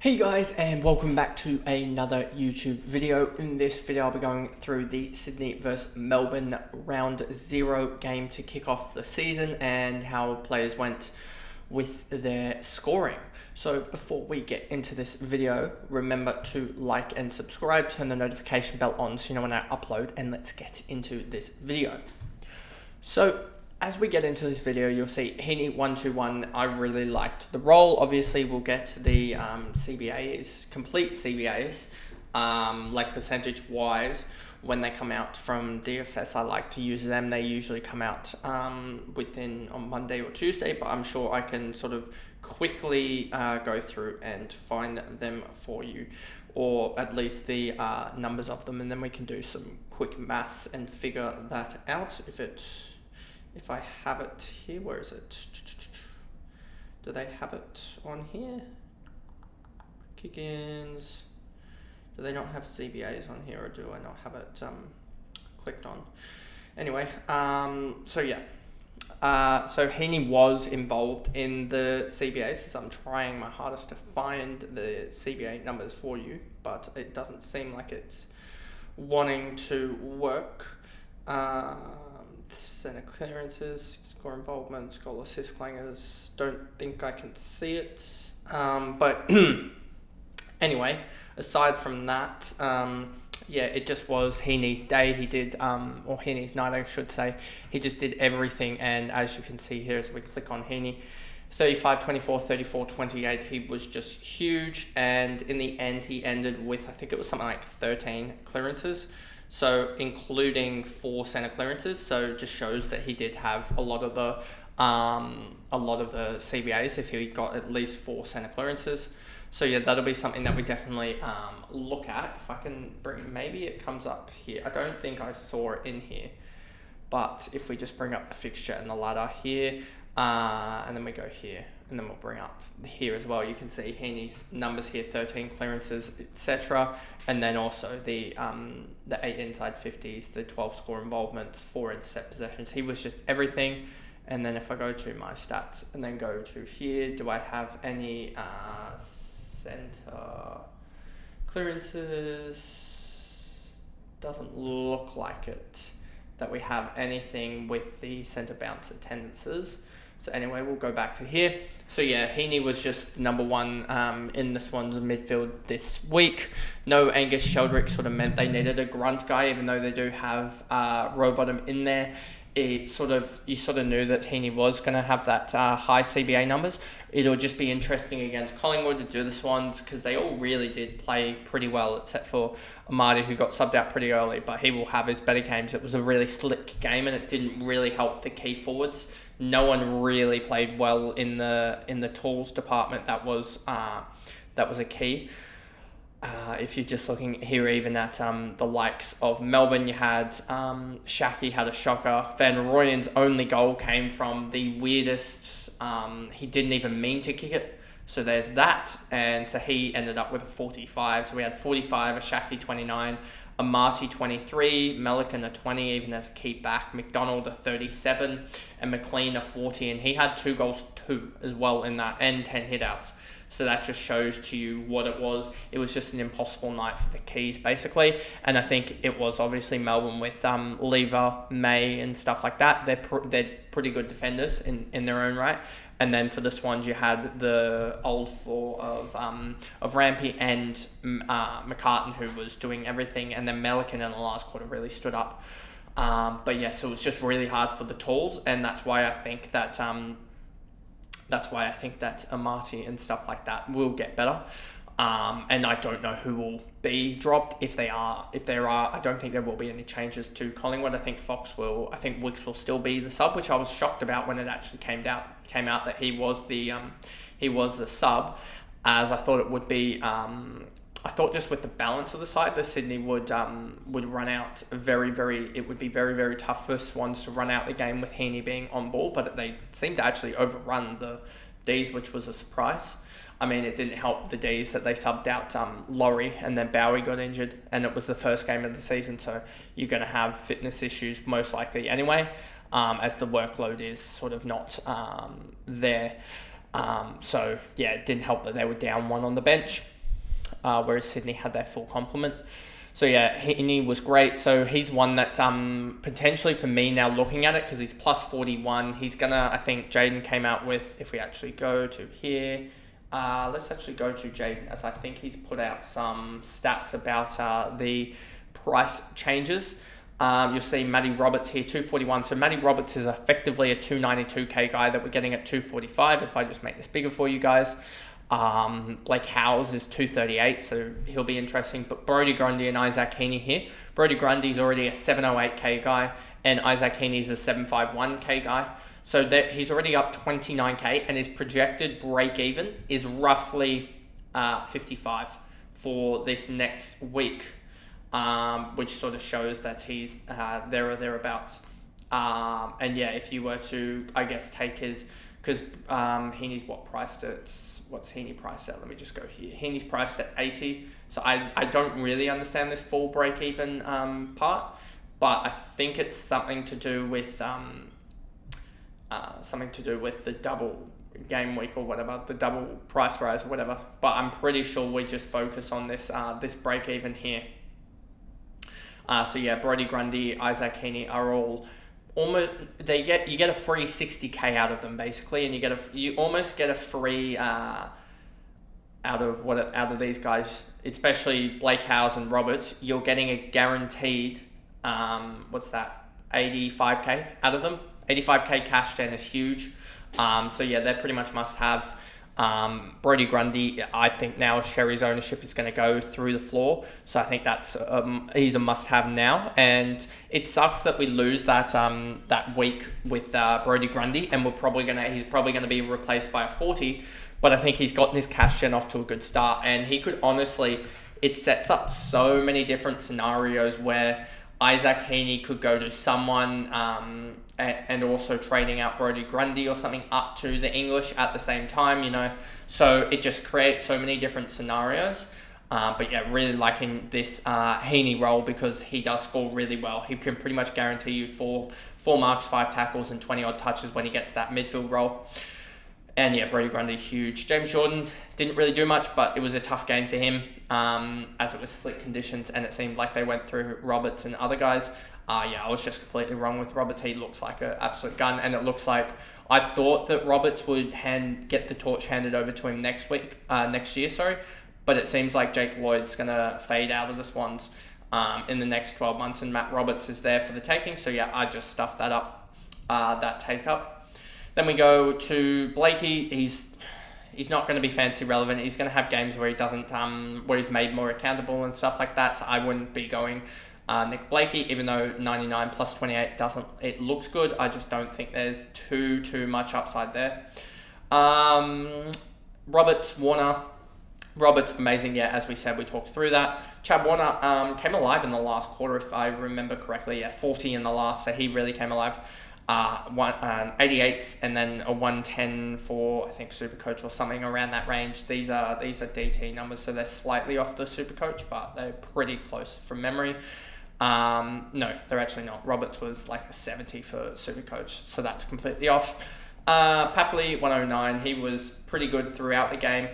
Hey guys, and welcome back to another YouTube video. In this video I'll be going through the Sydney vs Melbourne round 0 game to kick off the season and how players went with their scoring. So before we get into this video, remember to like and subscribe, turn the notification bell on so you know when I upload, and let's get into this video. So as we get into this video, you'll see Heaney 121. I really liked the role. Obviously, we'll get the CBAs, complete CBAs, like percentage-wise, when they come out from DFS. I like to use them. They usually come out on Monday or Tuesday, but I'm sure I can sort of quickly go through and find them for you, or at least the numbers of them, and then we can do some quick maths and figure that out. If I have it here, where is it? Do they have it on here? Kick-ins. Do they not have CBAs on here, or do I not have it clicked on? Anyway, so Heaney was involved in the CBAs, so I'm trying my hardest to find the CBA numbers for you, but it doesn't seem like it's wanting to work. Centre clearances, score involvements, goal assist clangers, don't think I can see it, but anyway, aside from that, it just was Heaney's day. He did, or Heaney's night I should say. He just did everything, and as you can see here as we click on Heaney, 35, 24, 34, 28, he was just huge, and in the end he ended with, I think it was something like 13 clearances. So including 4 centre clearances, so just shows that he did have a lot of the CBAs if he got at least 4 centre clearances. So yeah, that'll be something that we definitely look at. If I can bring, maybe it comes up here. I don't think I saw it in here, but if we just bring up the fixture and the ladder here, and then we go here, and then we'll bring up here as well. You can see Heaney's numbers here: 13 clearances, etc. And then also the 8 inside 50s, the 12 score involvements, 4 intercept possessions. He was just everything. And then if I go to my stats and then go to here, do I have any center clearances? Doesn't look like it that we have anything with the center bounce attendances. So anyway, we'll go back to here. So yeah, Heaney was just number one in the Swans midfield this week. No Angus Sheldrick sort of meant they needed a grunt guy, even though they do have Rowbottom in there. You sort of knew that Heaney was going to have that high CBA numbers. It'll just be interesting against Collingwood to do the Swans, because they all really did play pretty well, except for Amadi, who got subbed out pretty early, but he will have his better games. It was a really slick game, and it didn't really help the key forwards. No one really played well in the tools department. That was a key. If you're just looking here, even at the likes of Melbourne, you had Shaki had a shocker. Van Rooyen's only goal came from the weirdest. He didn't even mean to kick it. So there's that, and so he ended up with a 45. So we had 45, a Shaki 29, a Marty 23, Melican a 20, even as a keep back, McDonald a 37, and McLean a 40, and he had 2 goals too as well in that, and 10 hitouts. So that just shows to you what it was. It was just an impossible night for the Keys, basically. And I think it was obviously Melbourne with Lever, May, and stuff like that. They're pretty good defenders in their own right. And then for the Swans, you had the old four of Rampy and McCartan, who was doing everything. And then Melican in the last quarter really stood up. But yeah, so it was just really hard for the Tools. And that's why I think that Amati and stuff like that will get better. And I don't know who will be dropped. If there are, I don't think there will be any changes to Collingwood. I think Wicks will still be the sub, which I was shocked about when it actually came out that he was the sub, as I thought it would be. I thought just with the balance of the side, the Sydney would run out it would be very, very tough for Swans to run out the game with Heaney being on ball, but they seemed to actually overrun the Ds, which was a surprise. I mean, it didn't help the Ds that they subbed out Laurie, and then Bowie got injured, and it was the first game of the season, so you're going to have fitness issues most likely anyway, as the workload is sort of not there. So yeah, it didn't help that they were down 1 on the bench. whereas Sydney had their full complement. So yeah, Heaney was great. So he's one that potentially for me now looking at it, because he's plus 41. He's gonna, I think Jaden came out with, if we actually go to here, let's actually go to Jaden, as I think he's put out some stats about the price changes. You'll see Matty Roberts here, 241. So Matty Roberts is effectively a 292k guy that we're getting at 245. If I just make this bigger for you guys. Blake Howes is 238, so he'll be interesting. But Brodie Grundy and Isaac Heaney here. Brodie Grundy's already a 708k guy, and Isaac Heaney's a 751k guy. So that he's already up 29k, and his projected break even is roughly 55 for this next week, which sort of shows that he's there or thereabouts. And yeah, if you were to, I guess, take his, because Heaney's what's Heaney priced at? Let me just go here. Heaney's priced at 80. So I don't really understand this full break even part, but I think it's something to do with the double game week or whatever, the double price rise or whatever. But I'm pretty sure we just focus on this this break even here. So yeah, Brodie Grundy, Isaac Heaney are all almost, you get a free 60k out of them basically, and you almost get a free out of these guys, especially Blake Howes and Roberts. You're getting a guaranteed 85k out of them. 85k cash then is huge. So yeah, they're pretty much must-haves. Brodie Grundy, I think now Sherry's ownership is going to go through the floor, so I think that's he's a must-have now. And it sucks that we lose that week with Brodie Grundy, and he's probably going to be replaced by a 40. But I think he's gotten his cash gen off to a good start, and he could honestly, it sets up so many different scenarios where Isaac Heaney could go to someone and also trading out Brodie Grundy or something up to the English at the same time, So it just creates so many different scenarios. But yeah, really liking this Heaney role because he does score really well. He can pretty much guarantee you four marks, 5 tackles, and 20 odd touches when he gets that midfield role. And yeah, Brodie Grundy, huge. James Jordan didn't really do much, but it was a tough game for him as it was slick conditions, and it seemed like they went through Roberts and other guys. I was just completely wrong with Roberts. He looks like an absolute gun, and it looks like I thought that Roberts would get the torch handed over to him next year, but it seems like Jake Lloyd's going to fade out of the Swans in the next 12 months, and Matt Roberts is there for the taking. So yeah, I just stuffed that up, that take up. Then we go to Blakey. He's not going to be fancy relevant. He's going to have games where he doesn't, where he's made more accountable and stuff like that. So I wouldn't be going Nick Blakey, even though 99 plus 28 it looks good. I just don't think there's too much upside there. Roberts, Warner. Roberts, amazing. Yeah, as we said, we talked through that. Chad Warner came alive in the last quarter, if I remember correctly. Yeah, 40 in the last, so he really came alive. 88 and then a 110 for I think Supercoach or something around that range. These are DT numbers, so they're slightly off the Supercoach, but they're pretty close from memory. No, they're actually not. Roberts was like a 70 for Supercoach, so that's completely off. Papley, 109. He was pretty good throughout the game.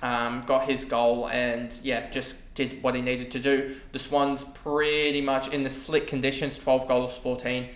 Got his goal and yeah, just did what he needed to do. The Swans pretty much in the slick conditions, 12 goals, 14.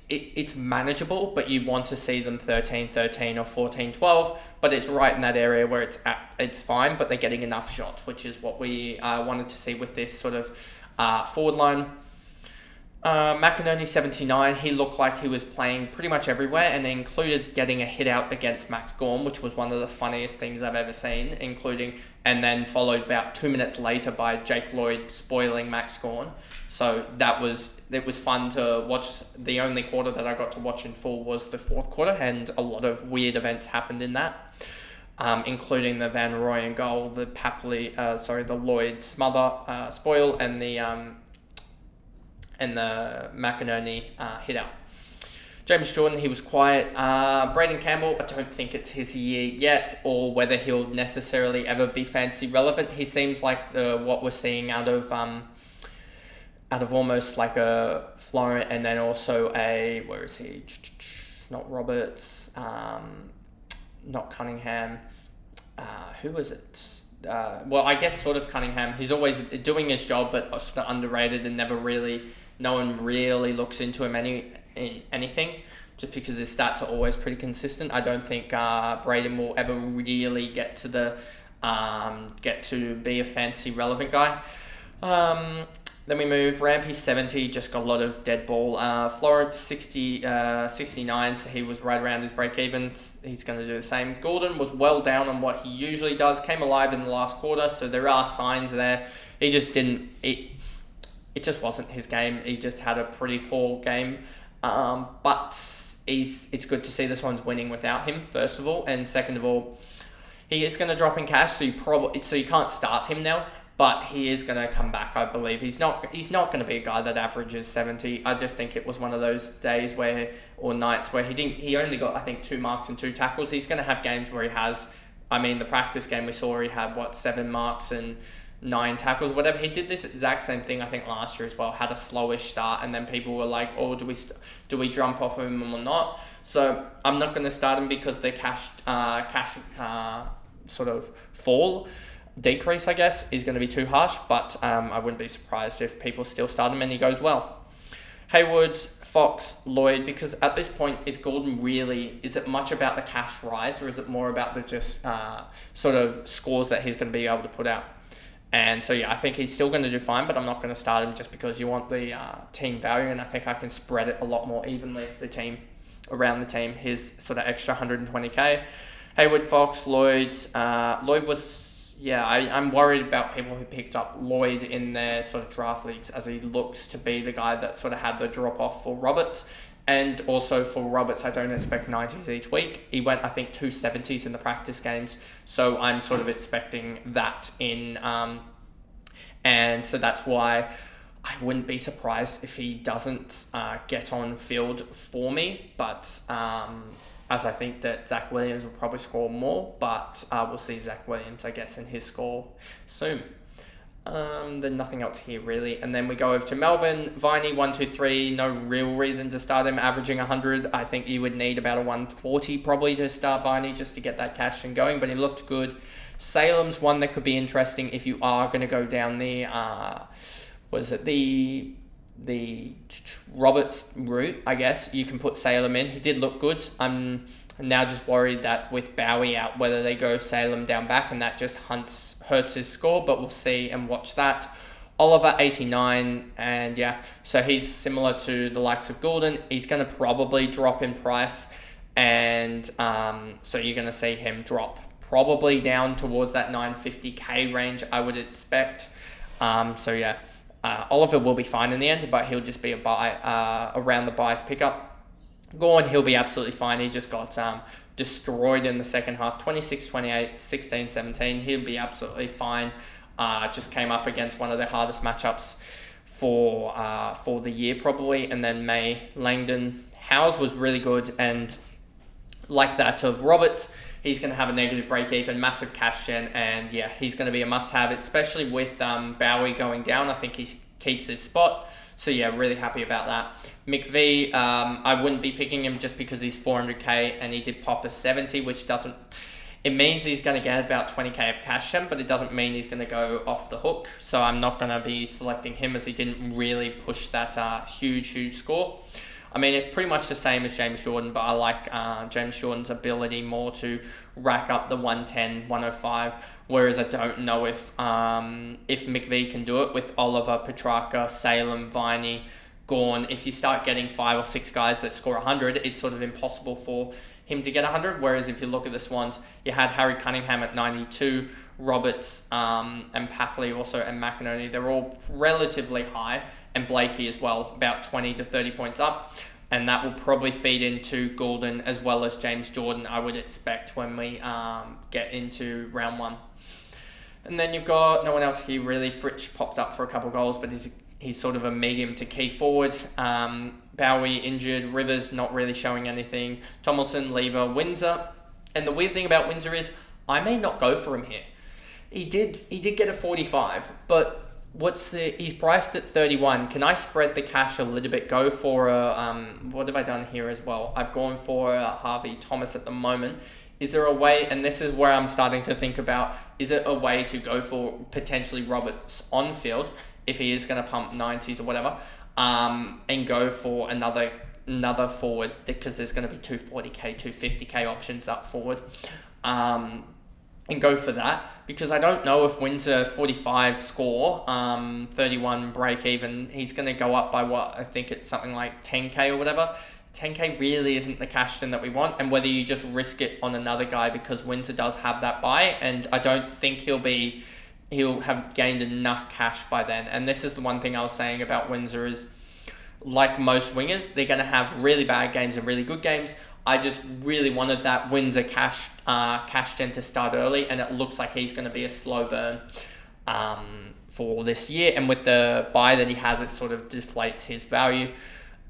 It's manageable, but you want to see them 13-13 or 14-12, but it's right in that area where it's fine, but they're getting enough shots, which is what we wanted to see with this sort of forward line. McInerney, 79, he looked like he was playing pretty much everywhere, and included getting a hit out against Max Gorm, which was one of the funniest things I've ever seen, and then followed about 2 minutes later by Jake Lloyd spoiling Max Gorm. So it was fun to watch. The only quarter that I got to watch in full was the fourth quarter, and a lot of weird events happened in that, including the Van Rooyen goal, the the Lloyd smother, spoil, and the McInerney hit out. James Jordan, he was quiet. Braden Campbell, I don't think it's his year yet, or whether he'll necessarily ever be fancy relevant. He seems like what we're seeing out of almost like a Florent, and then also where is he? Not Roberts, not Cunningham. Who was it? well, I guess sort of Cunningham. He's always doing his job, but sort of underrated and no one really looks into him in anything, just because his stats are always pretty consistent. I don't think Braden will ever really get to be a fancy relevant guy. Then we move Rampy 70, just got a lot of dead ball. Florida 69, so he was right around his break even. He's going to do the same. Gordon was well down on what he usually does, came alive in the last quarter, so there are signs there. He just didn't, it just wasn't his game. He just had a pretty poor game. But it's good to see the Swans winning without him, first of all, and second of all, he is going to drop in cash, so you can't start him now. But he is going to come back, I believe. He's not going to be a guy that averages 70. I just think it was one of those days nights where he only got, I think, 2 marks and 2 tackles. He's going to have games where he has, the practice game we saw, he had, 7 marks and 9 tackles, whatever. He did this exact same thing, I think, last year as well. Had a slowish start, and then people were like, oh, do we jump off of him or not? So I'm not going to start him because the cash sort of decrease, I guess, is going to be too harsh, but I wouldn't be surprised if people still start him and he goes well. Haywood, Fox, Lloyd, because at this point, is it much about the cash rise, or is it more about the just sort of scores that he's going to be able to put out? And so, yeah, I think he's still going to do fine, but I'm not going to start him just because you want the team value, and I think I can spread it a lot more evenly, around the team, his sort of extra 120k. Haywood, Fox, Lloyd. Lloyd was... Yeah, I'm worried about people who picked up Lloyd in their sort of draft leagues, as he looks to be the guy that sort of had the drop-off for Roberts. And also for Roberts, I don't expect 90s each week. He went, I think, 270s in the practice games. So I'm sort of expecting that in... and so that's why I wouldn't be surprised if he doesn't get on field for me. But... as I think that Zach Williams will probably score more, but we'll see Zach Williams, I guess, in his score soon. Then nothing else here, really. And then we go over to Melbourne. Viney, 1-2-3, no real reason to start him, averaging 100. I think you would need about a 140 probably to start Viney just to get that cash in going, but he looked good. Salem's one that could be interesting if you are going to go down the Roberts route, I guess. You can put Salem in. He did look good. I'm now just worried that with Bowie out, whether they go Salem down back and that just hurts his score, but we'll see and watch that. Oliver, 89, and yeah, so he's similar to the likes of Gordon. He's going to probably drop in price, and so you're going to see him drop probably down towards that 950k range, I would expect. So yeah. Oliver will be fine in the end, but he'll just be a buy around the buys pickup. Gorn, he'll be absolutely fine. He just got destroyed in the second half, 26-28, 16-17. He'll be absolutely fine. Just came up against one of the hardest matchups for the year probably. And then May, Langdon, Howes was really good, and like that of Roberts, he's going to have a negative break-even, massive cash gen, and yeah, he's going to be a must-have, especially with Bowie going down. I think he keeps his spot. So yeah, really happy about that. McVee, I wouldn't be picking him just because he's 400k and he did pop a 70, which doesn't... It means he's going to get about 20k of cash gen, but it doesn't mean he's going to go off the hook. So I'm not going to be selecting him as he didn't really push that huge score. I mean, it's pretty much the same as James Jordan, but I like James Jordan's ability more to rack up the 110, 105, whereas I don't know if McVee can do it with Oliver, Petrarca, Salem, Viney, Gorn. If you start getting 5 or 6 guys that score 100, it's sort of impossible for him to get 100, whereas if you look at the Swans, you had Harry Cunningham at 92, Roberts and Papley also, and McInerney. They're all relatively high, and Blakey as well, about 20 to 30 points up. And that will probably feed into Gordon as well as James Jordan, I would expect, when we get into round 1. And then you've got no one else here really. Fritsch popped up for a couple of goals, but he's sort of a medium to key forward. Bowie injured. Rivers not really showing anything. Tomlinson, Lever, Windsor. And the weird thing about Windsor is I may not go for him here. He did get a 45, but he's priced at 31. Can I spread the cash a little bit? Go for what have I done here as well? I've gone for Harvey Thomas at the moment. Is there a way, and this is where I'm starting to think about is it a way to go for potentially Roberts on field if he is going to pump 90s or whatever, and go for another forward, because there's going to be 240k, 250k options up forward, and go for that, because I don't know if Windsor 45 score, 31 break even, he's going to go up by what, I think it's something like 10k or whatever. 10k really isn't the cash in that we want, and whether you just risk it on another guy, because Windsor does have that buy, and I don't think he'll have gained enough cash by then. And this is the one thing I was saying about Windsor is, like most wingers, they're going to have really bad games and really good games. I just really wanted that Windsor cash gen to start early, and it looks like he's going to be a slow burn for this year. And with the buy that he has, it sort of deflates his value.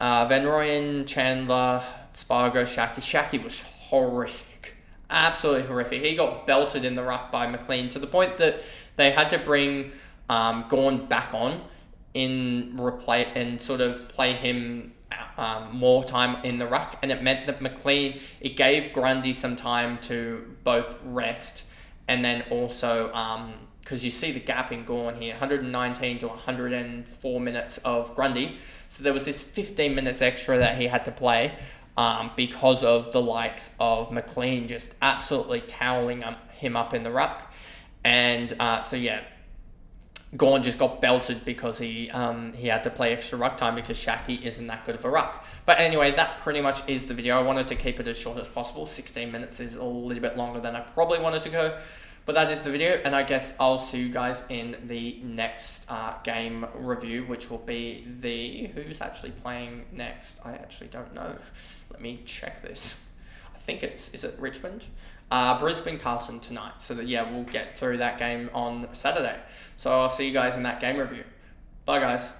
Van Rooyen, Chandler, Spargo, Shaki. Shaki was horrific. Absolutely horrific. He got belted in the ruck by McLean to the point that they had to bring Gawn back on and sort of play him more time in the ruck, and it meant that McLean, it gave Grundy some time to both rest, and then also because you see the gap in Gawn here, 119 to 104 minutes of Grundy, so there was this 15 minutes extra that he had to play because of the likes of McLean just absolutely toweling him up in the ruck. And so yeah, Gawn just got belted because he had to play extra ruck time because Shaki isn't that good of a ruck. But anyway, that pretty much is the video. I wanted to keep it as short as possible. 16 minutes is a little bit longer than I probably wanted to go. But that is the video, and I guess I'll see you guys in the next game review, which will be who's actually playing next? I actually don't know. Let me check this. I think is it Richmond? Brisbane Carlton tonight. So that, yeah, we'll get through that game on Saturday. So I'll see you guys in that game review. Bye, guys.